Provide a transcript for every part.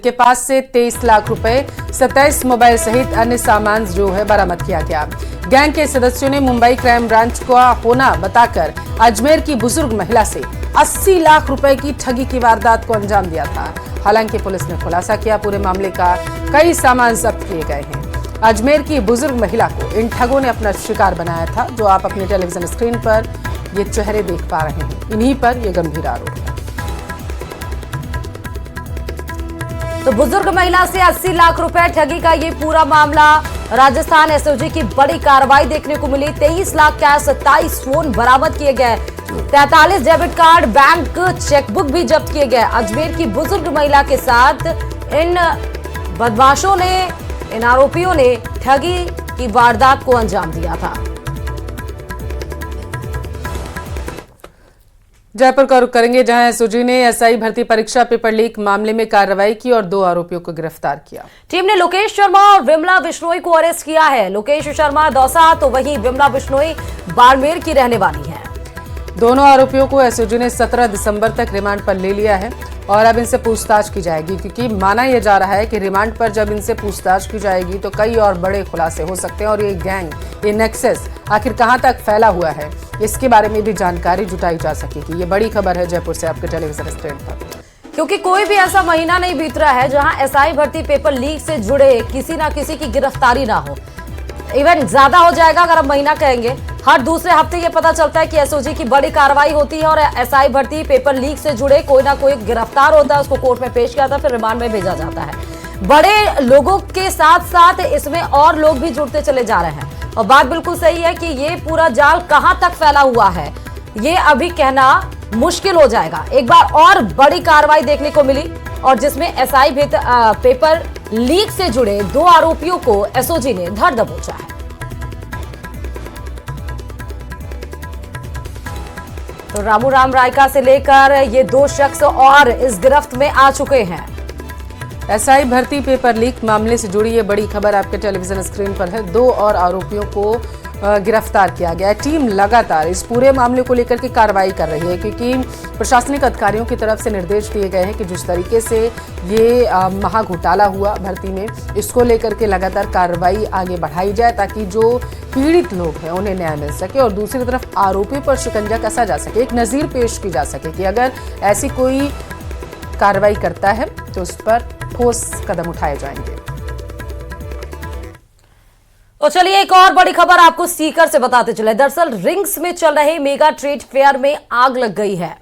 इनके पास से 23 लाख रुपए, 27 मोबाइल सहित अन्य सामान जो है बरामद किया गया। गैंग के सदस्यों ने मुंबई क्राइम ब्रांच का होना बताकर अजमेर की बुजुर्ग महिला से 80 लाख रुपए की ठगी की वारदात को अंजाम दिया था। हालांकि पुलिस ने खुलासा किया पूरे मामले का कई सामान जब्त किए गए हैं। अजमेर की बुजुर्ग महिला को इन ठगों ने अपना शिकार बनाया था। जो आप अपने टेलीविजन स्क्रीन पर ये चेहरे देख पा रहे हैं, इन्हीं पर ये गंभीर आरोप है। तो बुजुर्ग महिला से 80 लाख रुपए ठगी का ये पूरा मामला। राजस्थान एसओजी की बड़ी कार्रवाई देखने को मिली। 23 लाख कैश, 27 फोन बरामद किए गए, 43 डेबिट कार्ड, बैंक चेकबुक भी जब्त किए गए। अजमेर की बुजुर्ग महिला के साथ इन बदमाशों ने, इन आरोपियों ने ठगी की वारदात को अंजाम दिया था। जयपुर का रुख करेंगे, जहां एसओजी ने एसआई भर्ती परीक्षा पेपर लीक मामले में कार्रवाई की और 2 आरोपियों को गिरफ्तार किया। टीम ने लोकेश शर्मा और विमला बिश्नोई को अरेस्ट किया है। लोकेश शर्मा दौसा तो वहीं विमला बिश्नोई बाड़मेर की रहने वाली है। दोनों आरोपियों को एसओजी ने 17 दिसंबर तक रिमांड पर ले लिया है और अब इनसे पूछताछ की जाएगी, क्योंकि माना यह जा रहा है कि रिमांड पर जब इनसे पूछताछ की जाएगी तो कई और बड़े खुलासे हो सकते हैं और ये गैंग, ये नेक्सस आखिर कहां तक फैला हुआ है, इसके बारे में भी जानकारी जुटाई जा सकेगी। ये बड़ी खबर है जयपुर से आपके टेलीविजन स्क्रीन पर, क्योंकि कोई भी ऐसा महीना नहीं बीत रहा है जहां एसआई भर्ती पेपर लीक से जुड़े किसी ना किसी की गिरफ्तारी ना हो। इवन ज्यादा हो जाएगा अगर हम महीना कहेंगे। हर दूसरे हफ्ते ये पता चलता है कि एसओजी की बड़ी कार्रवाई होती है और एसआई भर्ती पेपर लीक से जुड़े कोई ना कोई गिरफ्तार होता है, उसको कोर्ट में पेश किया जाता है, फिर रिमांड में भेजा जाता है। बड़े लोगों के साथ साथ इसमें और लोग भी जुड़ते चले जा रहे हैं और बात बिल्कुल सही है कि ये पूरा जाल कहां तक फैला हुआ है ये अभी कहना मुश्किल हो जाएगा। एक बार और बड़ी कार्रवाई देखने को मिली और जिसमें एसआई पेपर लीक से जुड़े 2 आरोपियों को एसओजी ने धर दबोचा है। तो रामू राम रायका से लेकर ये 2 शख्स और इस गिरफ्त में आ चुके हैं। एसआई भर्ती पेपर लीक मामले से जुड़ी ये बड़ी खबर आपके टेलीविजन स्क्रीन पर है। 2 और आरोपियों को गिरफ्तार किया गया है। टीम लगातार इस पूरे मामले को लेकर के कार्रवाई कर रही है, क्योंकि प्रशासनिक अधिकारियों की तरफ से निर्देश दिए गए हैं कि जिस तरीके से ये महाघोटाला हुआ भर्ती में, इसको लेकर के लगातार कार्रवाई आगे बढ़ाई जाए ताकि जो पीड़ित लोग हैं उन्हें न्याय मिल सके और दूसरी तरफ आरोपी पर शिकंजा कसा जा सके, एक नज़ीर पेश की जा सके कि अगर ऐसी कोई कार्रवाई करता है तो उस पर ठोस कदम उठाए जाएंगे। तो चलिए एक और बड़ी खबर आपको सीकर से बताते चले। दरअसल रिंग्स में चल रहे मेगा ट्रेड फेयर में आग लग गई है।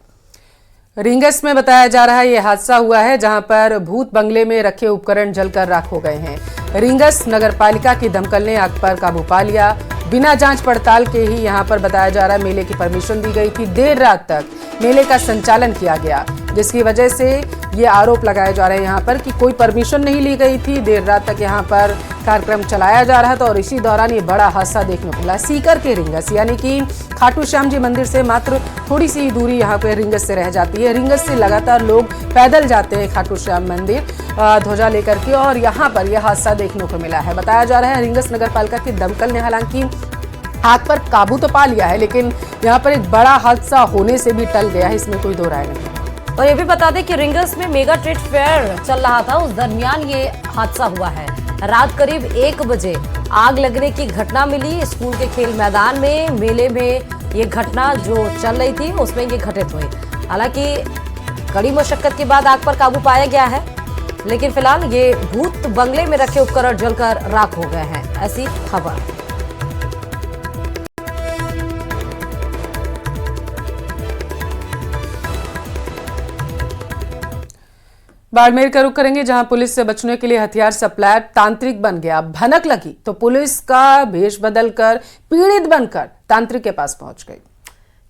रिंगस में बताया जा रहा है ये हादसा हुआ है जहां पर भूत बंगले में रखे उपकरण जलकर राख हो गए हैं। रिंगस नगर पालिका की दमकल ने आग पर काबू पा लिया। बिना जांच पड़ताल के ही यहां पर बताया जा रहा है मेले की परमिशन दी गई थी। देर रात तक मेले का संचालन किया गया, जिसकी वजह से ये आरोप लगाए जा रहे हैं यहाँ पर कि कोई परमिशन नहीं ली गई थी, देर रात तक यहाँ पर कार्यक्रम चलाया जा रहा था और इसी दौरान ये बड़ा हादसा देखने को मिला। सीकर के रिंगस यानी कि खाटू श्याम जी मंदिर से मात्र थोड़ी सी दूरी यहाँ पे रिंगस से रह जाती है। रिंगस से लगातार लोग पैदल जाते हैं खाटू श्याम मंदिर ध्वजा लेकर के और यहाँ पर यह हादसा देखने को मिला है। बताया जा रहा है रिंगस नगर पालिका की दमकल ने हालांकि आग पर काबू तो पा लिया है, लेकिन यहाँ पर एक बड़ा हादसा होने से भी टल गया है, इसमें कोई दो राय नहीं। और ये भी बता दें कि रिंगस में मेगा ट्रेड फेयर चल रहा था, उस दरमियान ये हादसा हुआ है। रात करीब 1 बजे आग लगने की घटना मिली स्कूल के खेल मैदान में। मेले में ये घटना जो चल रही थी उसमें ये घटित हुई। हालांकि कड़ी मशक्कत के बाद आग पर काबू पाया गया है, लेकिन फिलहाल ये भूत बंगले में रखे उपकरण जलकर राख हो गए हैं, ऐसी खबर। बाड़मेर का रुख करेंगे, जहां पुलिस से बचने के लिए हथियार सप्लायर तांत्रिक बन गया। भनक लगी तो पुलिस का भेष बदलकर पीड़ित बनकर तांत्रिक के पास पहुंच गई।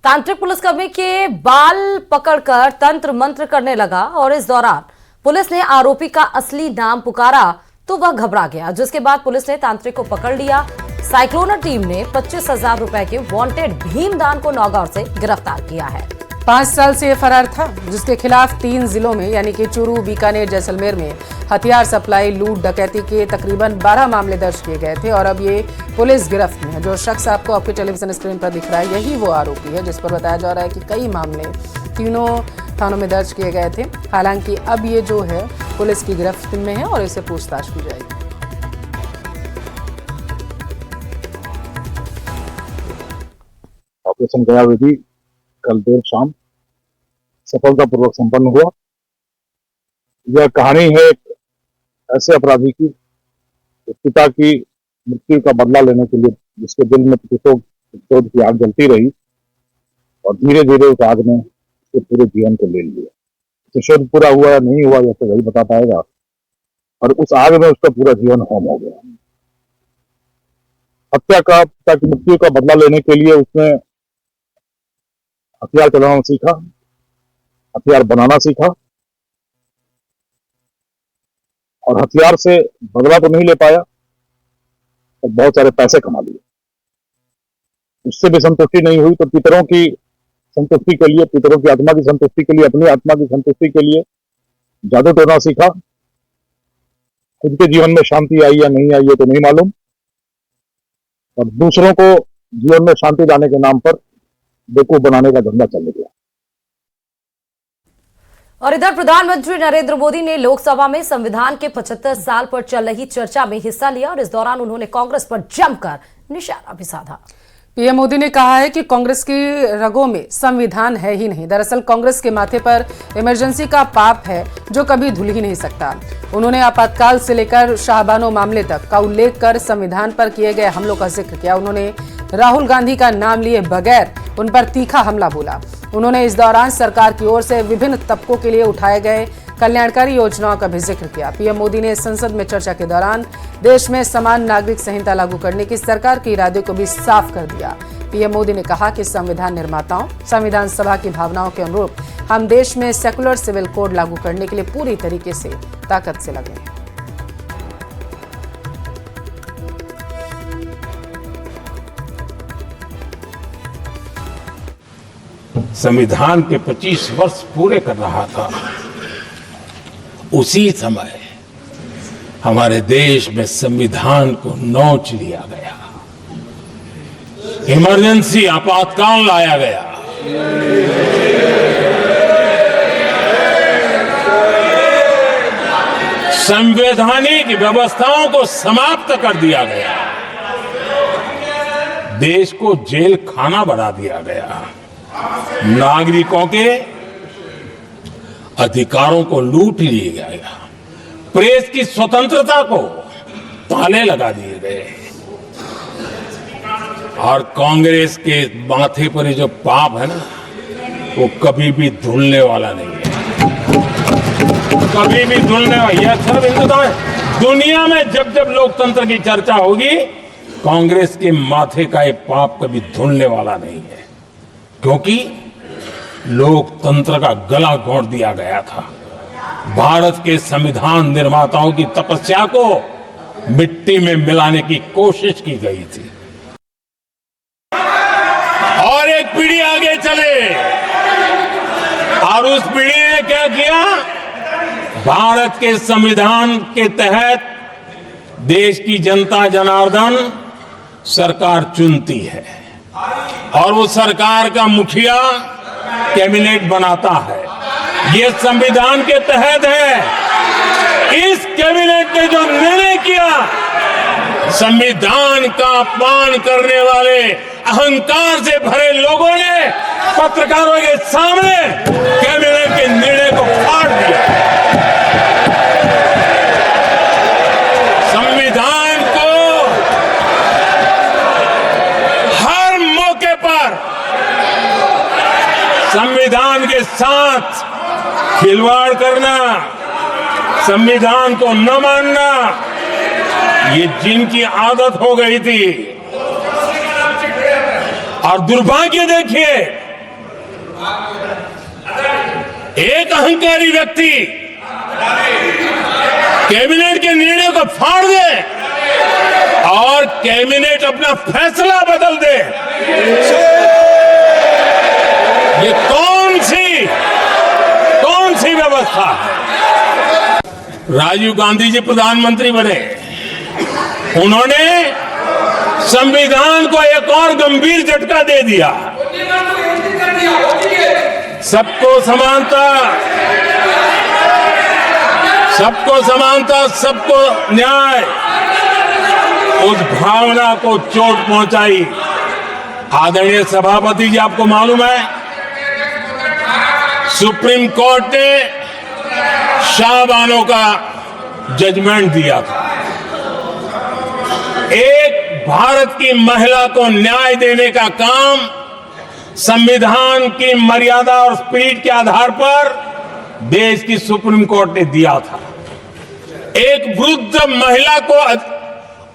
तांत्रिक पुलिसकर्मी के बाल पकड़कर तंत्र मंत्र करने लगा और इस दौरान पुलिस ने आरोपी का असली नाम पुकारा तो वह घबरा गया, जिसके बाद पुलिस ने तांत्रिक को पकड़ लिया। साइक्लोनर टीम ने 25,000 रुपए के वांटेड भीमदान को नौगांव से गिरफ्तार किया है। 5 साल से ये फरार था, जिसके खिलाफ 3 जिलों में यानी कि चूरू, बीकानेर, जैसलमेर में हथियार सप्लाई, लूट, डकैती के तकरीबन 12 मामले दर्ज किए गए थे और अब ये पुलिस गिरफ्त में है। जो शख्स आपको आपके टेलीविजन स्क्रीन पर दिख रहा है, यही वो आरोपी है जिस पर बताया जा रहा है कि कई मामले तीनों थानों में दर्ज किए गए थे। हालांकि अब ये जो है पुलिस की गिरफ्त में है और इसे पूछताछ की जाएगी। ऑपरेशन गयाविधि कल देर शाम सफलतापूर्वक संपन्न हुआ। यह कहानी है एक ऐसे अपराधी की पिता की मृत्यु का बदला लेने के लिए जिसके दिल में प्रतिशोध की आग जलती रही और धीरे धीरे उस आग ने उसके पूरे जीवन को ले लिया। प्रतिशोध पूरा हुआ या नहीं हुआ यह तो वही बता पाएगा, और उस आग में उसका पूरा जीवन होम हो गया। पिता की मृत्यु का बदला लेने के लिए उसने हथियार चलाना सीखा, हथियार बनाना सीखा और हथियार से बदला तो नहीं ले पाया और बहुत सारे पैसे कमा लिए। उससे भी संतुष्टि नहीं हुई तो पितरों की संतुष्टि के लिए, पितरों की आत्मा की संतुष्टि के लिए, अपनी आत्मा की संतुष्टि के लिए जादू टोना सीखा। खुद के जीवन में शांति आई या नहीं आई ये तो नहीं मालूम, और दूसरों को जीवन में शांति लाने के नाम पर बेवकूफ बनाने का धंधा चल गया। और इधर प्रधानमंत्री नरेंद्र मोदी ने लोकसभा में संविधान के 75 साल पर चल रही चर्चा में हिस्सा लिया और इस दौरान उन्होंने कांग्रेस पर जमकर निशाना भी साधा। पीएम मोदी ने कहा है कि कांग्रेस की रगों में संविधान है ही नहीं। दरअसल कांग्रेस के माथे पर इमरजेंसी का पाप है जो कभी धुल ही नहीं सकता। उन्होंने आपातकाल से लेकर शाहबानो मामले तक का उल्लेख कर संविधान पर किए गए हमलों का जिक्र किया। उन्होंने राहुल गांधी का नाम लिए बगैर उन पर तीखा हमला बोला। उन्होंने इस दौरान सरकार की ओर से विभिन्न तबकों के लिए उठाए गए कल्याणकारी योजनाओं का भी जिक्र किया। पीएम मोदी ने संसद में चर्चा के दौरान देश में समान नागरिक संहिता लागू करने की सरकार के इरादे को भी साफ कर दिया। पीएम मोदी ने कहा कि संविधान निर्माताओं, संविधान सभा की भावनाओं के अनुरूप हम देश में सेकुलर सिविल कोड लागू करने के लिए पूरी तरीके से ताकत से लगे हैं। संविधान के 25 वर्ष पूरे कर रहा था, उसी समय हमारे देश में संविधान को नोच लिया गया, इमरजेंसी आपातकाल लाया गया। संवैधानिक व्यवस्थाओं को समाप्त कर दिया गया, देश को जेल खाना बना दिया गया, नागरिकों के अधिकारों को लूट लिया गया, प्रेस की स्वतंत्रता को ताले लगा दिए गए और कांग्रेस के माथे पर जो पाप है ना, वो कभी भी धुलने वाला नहीं है, कभी भी धुलने वाला। यह सब हिंदुस्तान, दुनिया में जब जब लोकतंत्र की चर्चा होगी, कांग्रेस के माथे का ये पाप कभी धुलने वाला नहीं है, क्योंकि लोकतंत्र का गला घोंट दिया गया था। भारत के संविधान निर्माताओं की तपस्या को मिट्टी में मिलाने की कोशिश की गई थी। और एक पीढ़ी आगे चले और उस पीढ़ी ने क्या किया? भारत के संविधान के तहत देश की जनता जनार्दन सरकार चुनती है और वो सरकार का मुखिया कैबिनेट बनाता है। ये संविधान के तहत है। इस कैबिनेट ने जो निर्णय किया, संविधान का अपमान करने वाले अहंकार से भरे लोगों ने पत्रकारों के सामने कैबिनेट के निर्णय को फाड़ दिया। संविधान को हर मौके पर संविधान के साथ खिलवाड़ करना, संविधान को न मानना, ये जिनकी आदत हो गई थी। और दुर्भाग्य देखिए, एक अहंकारी व्यक्ति कैबिनेट के निर्णय को फाड़ दे और कैबिनेट अपना फैसला बदल दे। ये कौन सी व्यवस्था है? राजीव गांधी जी प्रधानमंत्री बने, उन्होंने संविधान को एक और गंभीर झटका दे दिया। सबको समानता, सबको न्याय, उस भावना को चोट पहुंचाई। आदरणीय सभापति जी, आपको मालूम है सुप्रीम कोर्ट ने शाहबानो का जजमेंट दिया था। एक भारत की महिला को न्याय देने का काम संविधान की मर्यादा और स्पिरिट के आधार पर देश की सुप्रीम कोर्ट ने दिया था। एक वृद्ध महिला को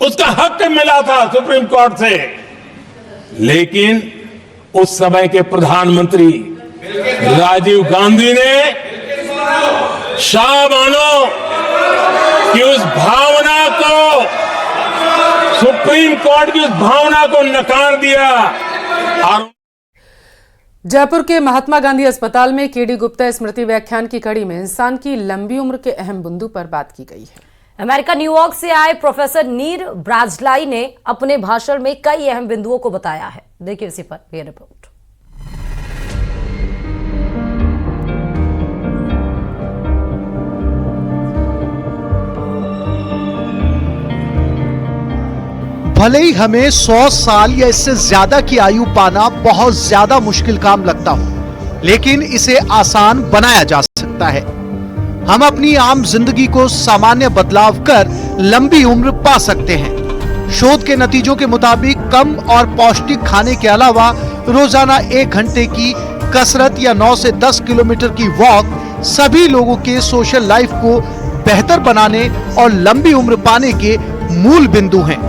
उसका हक मिला था सुप्रीम कोर्ट से, लेकिन उस समय के प्रधानमंत्री राजीव गांधी ने शाहबानो की उस भावना को, सुप्रीम कोर्ट की उस भावना को नकार दिया। और जयपुर के महात्मा गांधी अस्पताल में केडी गुप्ता स्मृति व्याख्यान की कड़ी में इंसान की लंबी उम्र के अहम बिंदु पर बात की गई है। अमेरिका न्यूयॉर्क से आए प्रोफेसर नीर ब्राजलाई ने अपने भाषण में कई अहम बिंदुओं को बताया है। देखिए इसी पर ये रिपोर्ट। भले ही हमें 100 साल या इससे ज्यादा की आयु पाना बहुत ज्यादा मुश्किल काम लगता हो, लेकिन इसे आसान बनाया जा सकता है। हम अपनी आम जिंदगी को सामान्य बदलाव कर लंबी उम्र पा सकते हैं। शोध के नतीजों के मुताबिक कम और पौष्टिक खाने के अलावा रोजाना 1 घंटे की कसरत या 9 से 10 किलोमीटर की वॉक सभी लोगों के सोशल लाइफ को बेहतर बनाने और लंबी उम्र पाने के मूल बिंदु हैं।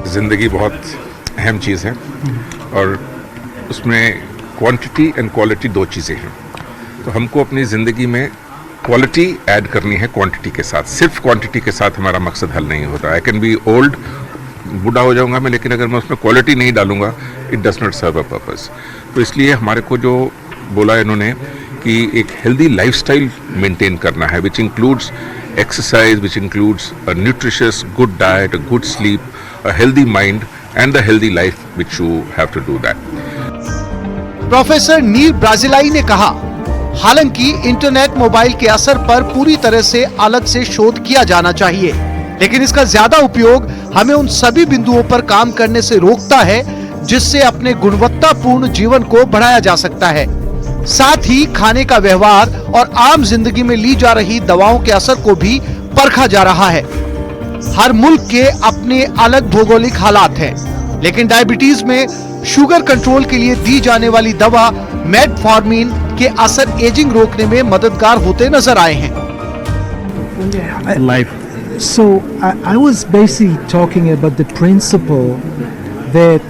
ज़िंदगी बहुत अहम चीज़ है और उसमें क्वांटिटी एंड क्वालिटी 2 चीज़ें हैं। तो हमको अपनी ज़िंदगी में क्वालिटी ऐड करनी है क्वांटिटी के साथ। सिर्फ क्वांटिटी के साथ हमारा मकसद हल नहीं होता। आई कैन बी ओल्ड, बूढ़ा हो जाऊंगा मैं, लेकिन अगर मैं उसमें क्वालिटी नहीं डालूंगा, it does not serve a purpose. तो इसलिए हमारे को जो बोला इन्होंने कि एक हेल्दी लाइफस्टाइल मेंटेन करना है, which includes exercise, which includes a nutritious, good diet, a good sleep, a healthy mind and a healthy life, which you have to do that. Professor नीर ब्राजिलाई ने कहा, हालांकि इंटरनेट मोबाइल के असर पर पूरी तरह से अलग से शोध किया जाना चाहिए, लेकिन इसका ज्यादा उपयोग हमें उन सभी बिंदुओं पर काम करने से रोकता है जिससे अपने गुणवत्तापूर्ण जीवन को बढ़ाया जा सकता है। साथ ही खाने का व्यवहार और आम जिंदगी में ली जा रही दवाओं के असर को भी परखा जा रहा है। हर मुल्क के अपने अलग भौगोलिक हालात हैं, लेकिन डायबिटीज में शुगर कंट्रोल के लिए दी जाने वाली दवा मेटफॉर्मिन के असर एजिंग रोकने में मददगार होते नजर आए हैं। So I was basically talking about the principle that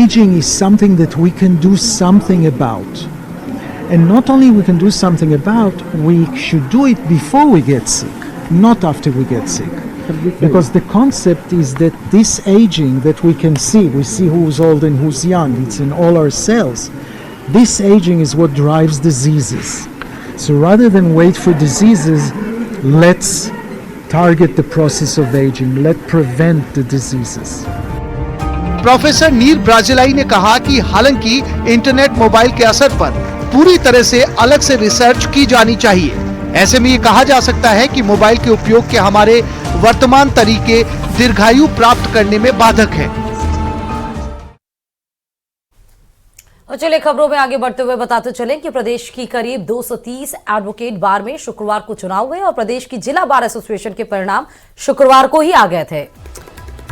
aging is something that we can do something about. And not only we can do something about, we should do it before we get sick, not after we get sick. Because the concept is that this aging that we can see, we see who's old and who's young, it's in all our cells. This aging is what drives diseases. So rather than wait for diseases, let's target the process of aging, let's prevent the diseases. Professor नीर ब्राजिलाई ने कहा कि हालांकि internet mobile के असर पर पूरी तरह से अलग से रिसर्च की जानी चाहिए, ऐसे में ये कहा जा सकता है कि मोबाइल के उपयोग के हमारे वर्तमान तरीके दीर्घायु प्राप्त करने में बाधक हैं। और चलिए खबरों में आगे बढ़ते हुए बताते चलें कि प्रदेश की करीब 230 एडवोकेट बार में शुक्रवार को चुनाव हुए और प्रदेश की जिला बार एसोसिएशन के परिणाम शुक्रवार को ही आ गए थे।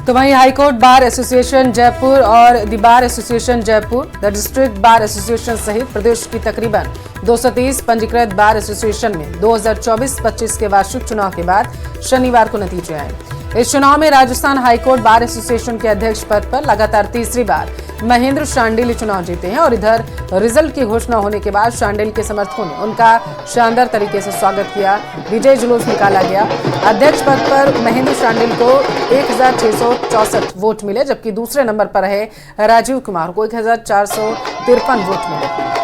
तो वहीं हाईकोर्ट बार एसोसिएशन जयपुर और the bar association Jaipur, the district bar association सहित प्रदेश की तकरीबन 230 पंजीकृत बार एसोसिएशन में 2024-25 के वार्षिक चुनाव के बाद शनिवार को नतीजे आए। इस चुनाव में राजस्थान हाईकोर्ट बार एसोसिएशन के अध्यक्ष पद पर लगातार तीसरी बार महेंद्र शांडिल चुनाव जीते हैं और इधर रिजल्ट की घोषणा होने के बाद शांडिल के समर्थकों ने उनका शानदार तरीके से स्वागत किया। विजय जुलूस निकाला गया। अध्यक्ष पद पर महेंद्र शांडिल को 1664 वोट मिले, जबकि दूसरे नंबर पर रहे राजीव कुमार को 1453 वोट मिले।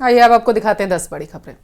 आइए अब आपको दिखाते हैं 10 बड़ी खबरें।